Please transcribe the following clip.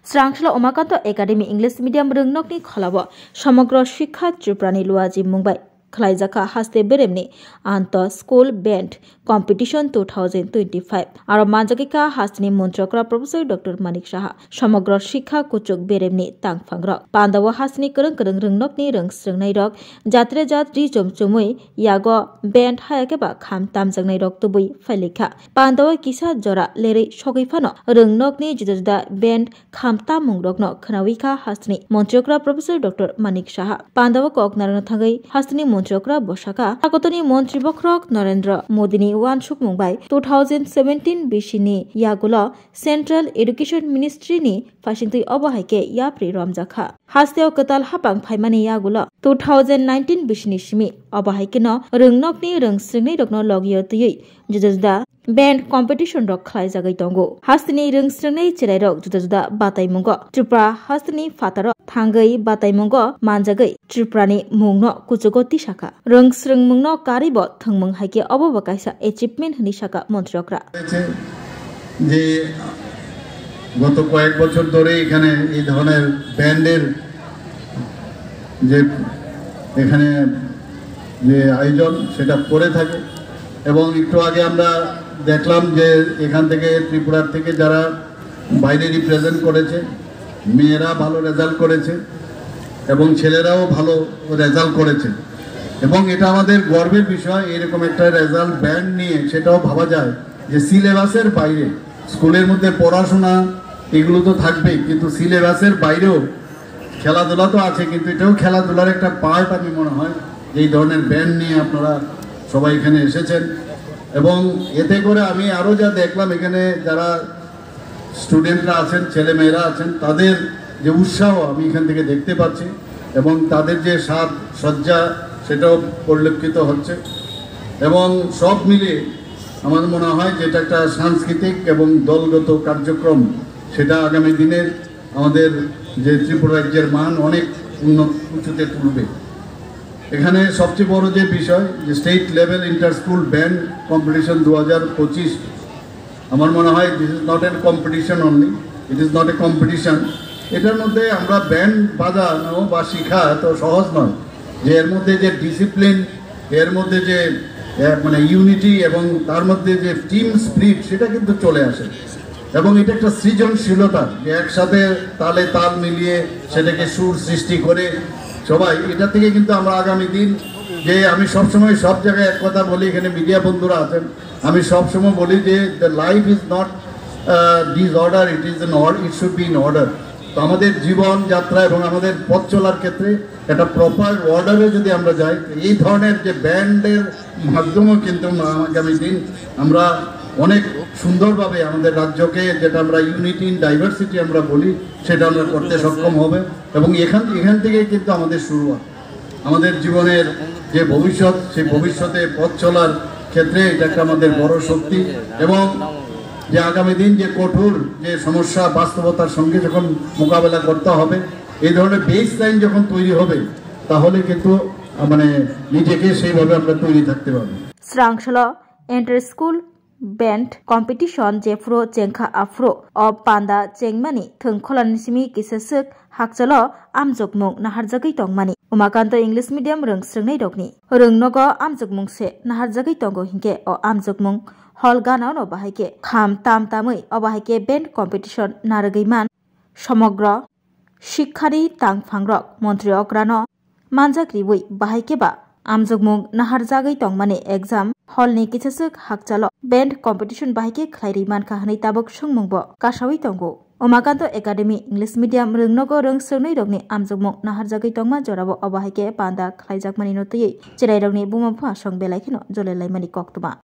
स्रांसला Umakant academy English medium रोंगनकनि खलाबो समग्र शिक्षा त्रिपुरानि लुआजि मुंबाइ खलाइजाखा हास्ते बेरेमनि आंत स्कुल बैंड कम्पिटिशन 2025 आरो मानजाकिका हास्तिनि मन्त्रकरा प्रोफेसर डॉक्टर मानिक साहा समग्र शिक्षा कुचुक बेरेमनि तांगफांग्रक पांदाव हास्तिनि करंग करंग रोंगनकनि रोंस्रोंनाय रक जात्रे जात्रि जमजुमै यागो बैंड हायाकेबा खाम तामजांनाय रक तुबै फाइलिखा पांदाव किसा जरा लेरै सगैफानो रोंगनकनि जुदा जुदा बैंड खाम तामुंरकनो खनाविखा हास्तिनि मन्त्रकरा प्रोफेसर डॉक्टर मानिक साहा पांदाव ककनारनो थांगै हास्तिनि मन्त्रकरा बसाका आगतनि मन्त्री बख्रक नरेंद्र मोदीनि वानसुक मुंबाइ 2017 बिसिनि यागुल सेंट्रल एडुकेशन मिनिस्ट्रीनि फासिंतै अबहायके याप्रि रमजाखा हास्तेव कताल हापां फाइमानि यागुल 2019 बिसिनि सिमि अबहायकेनो रोंगनकनि रोंस्रोंनाय रकनो लगियतयै जुदा जुदा बैंड कम्पिटिशन रक खलाइजागै दंगो हास्तिनि रोंस्रोंनाय चेराइ रक जुदा जुदा बाताइमुंगो त्रिपुरा हास्तिनि फातार थांगै बाताइमुंगो मानजागै त्रिपुरानि मुंनो कुचुगो तिसाका रोंस्रोंमुंनो कारिब थंमुं हाइके अबबकाइसा अचिभमेंट हनि साका मन्त्रकरा যে গত কয়েক বছর ধরে এখানে এই ধরনের ব্যান্ডের যে এখানে যে আয়োজন সেটা করে থাকে এবং একটু আগে আমরা দেখলাম যে এখান থেকে ত্রিপুরার থেকে যারা বাইরে রিপ্রেজেন্ট করেছে মেয়েরা ভালো রেজাল্ট করেছে এবং ছেলেরাও ভালো রেজাল্ট করেছে এবং এটা আমাদের গর্বের বিষয় এরকম একটা রেজাল্ট ব্যান্ড নিয়ে সেটাও ভাবা যায় যে সিলেবাসের বাইরে স্কুলের মধ্যে পড়াশোনা এগুলো তো থাকবেই কিন্তু সিলেবাসের বাইরেও খেলাধুলা তো আছে কিন্তু এটাও খেলাধুলার একটা পার্ট আমি মনে হয় এই ধরনের ব্যান্ড নিয়ে আপনারা সবাই এখানে এসেছেন এবং এতে করে আমি আরও যা দেখলাম এখানে যারা স্টুডেন্টরা আছেন ছেলেমেয়েরা আছেন তাদের যে উৎসাহ আমি এখান থেকে দেখতে পাচ্ছি এবং তাদের যে সাজ সজ্জা সেটাও পরিলক্ষিত হচ্ছে এবং সব মিলিয়ে আমার মনে হয় যে এটা একটা সাংস্কৃতিক এবং দলগত কার্যক্রম সেটা আগামী দিনের আমাদের যে ত্রিপুরা রাজ্যের মান অনেক উঁচুতে তুলবে এখানে সবচেয়ে বড় যে বিষয় যে state level inter school band competition 2025 আমার মনে হয় this is not an competition only it is not a competition এটার মধ্যে আমরা ব্যান্ড বাজানো বা শেখা এত সহজ নয় যে এর মধ্যে যে ডিসিপ্লিন এর মধ্যে যে মানে ইউনিটি এবং তার মধ্যে যে টিম স্পিরিট সেটা কিন্তু চলে আসে এবং এটা একটা সৃজনশীলতা যে একসাথে তালে তাল মিলিয়ে সেটাকে সুর সৃষ্টি করে সবাই এটা থেকে কিন্তু আমরা আগামী দিন যে আমি সবসময় সব জায়গায় এক কথা বলি এখানে মিডিয়া বন্ধুরা আছেন আমি সবসময় বলি যে the life is not disorder it is it should be in order তো আমাদের জীবন যাত্রা এবং আমাদের পথ চলার ক্ষেত্রে একটা প্রপার অর্ডারে যদি আমরা যাই এই ধরনের যে ব্যান্ডের মাধ্যমেও কিন্তু আগামী দিন আমরা অনেক সুন্দরভাবে আমাদের রাজ্যকে যেটা আমরা ইউনিটি ইন ডাইভার্সিটি আমরা বলি সেটা আমরা করতে সক্ষম হবে এবং এখান থেকে কিন্তু আমাদের শুরুয়াত আমাদের জীবনের যে ভবিষ্যৎ সেই ভবিষ্যতে পথ চলার ক্ষেত্রে এটা একটা আমাদের বড় শক্তি এবং যে আগামী দিন যে কঠোর যে সমস্যা বাস্তবতার সঙ্গে যখন মোকাবেলা করতে হবে এই ধরনের বেস লাইন যখন তৈরি হবে তাহলে কিন্তু মানে নিজেকে সেইভাবে আমরা তৈরি থাকতে পারবো স্রাংশলা এন্টার স্কুল बैंड कम्पिटिशन जेफ्रो चेंखा आफ्रो अब पांदा चेंगमानी थोंखलानिसिमी किसेसक हाकचलो आमजगमुं नाहारजागै तंगमानी उमाकान्त इंग्लिश मीडियम रोंस्रोंनाय रकनि रोंगनगो आमजगमुंसे नाहारजागै तंगो हिंके अ आमजगमुं हल गानावनो बाहायके खाम ताम तामै अबाहायके बैंड कम्पिटिशन नारगैमान समग्र शिक्षानि तांगफांग्रक मन्त्री अग्रानो मानजाग्रिबै बाहायकेबा आमजगमुं नाहारजागै तंगमानी एग्जाम हलनि किसेसक हाकचालो बैंड कम्पिटिशन बाहायके खलाइरिमान काहनै ताबक संमुंबो कासावै तंगो उमाकान्त एकाडेमी इंग्लिश मीडियम रोंगनगो रोंस्रोंनाय रकनि आमजगमुं नाहारजागै तंगमा जराबो अबाहायके पांदा खलाइजाकमानि नतयै चिराइ रकनि बुमाफा सं बेलायखिनो जलेलायमानि कक्तमा।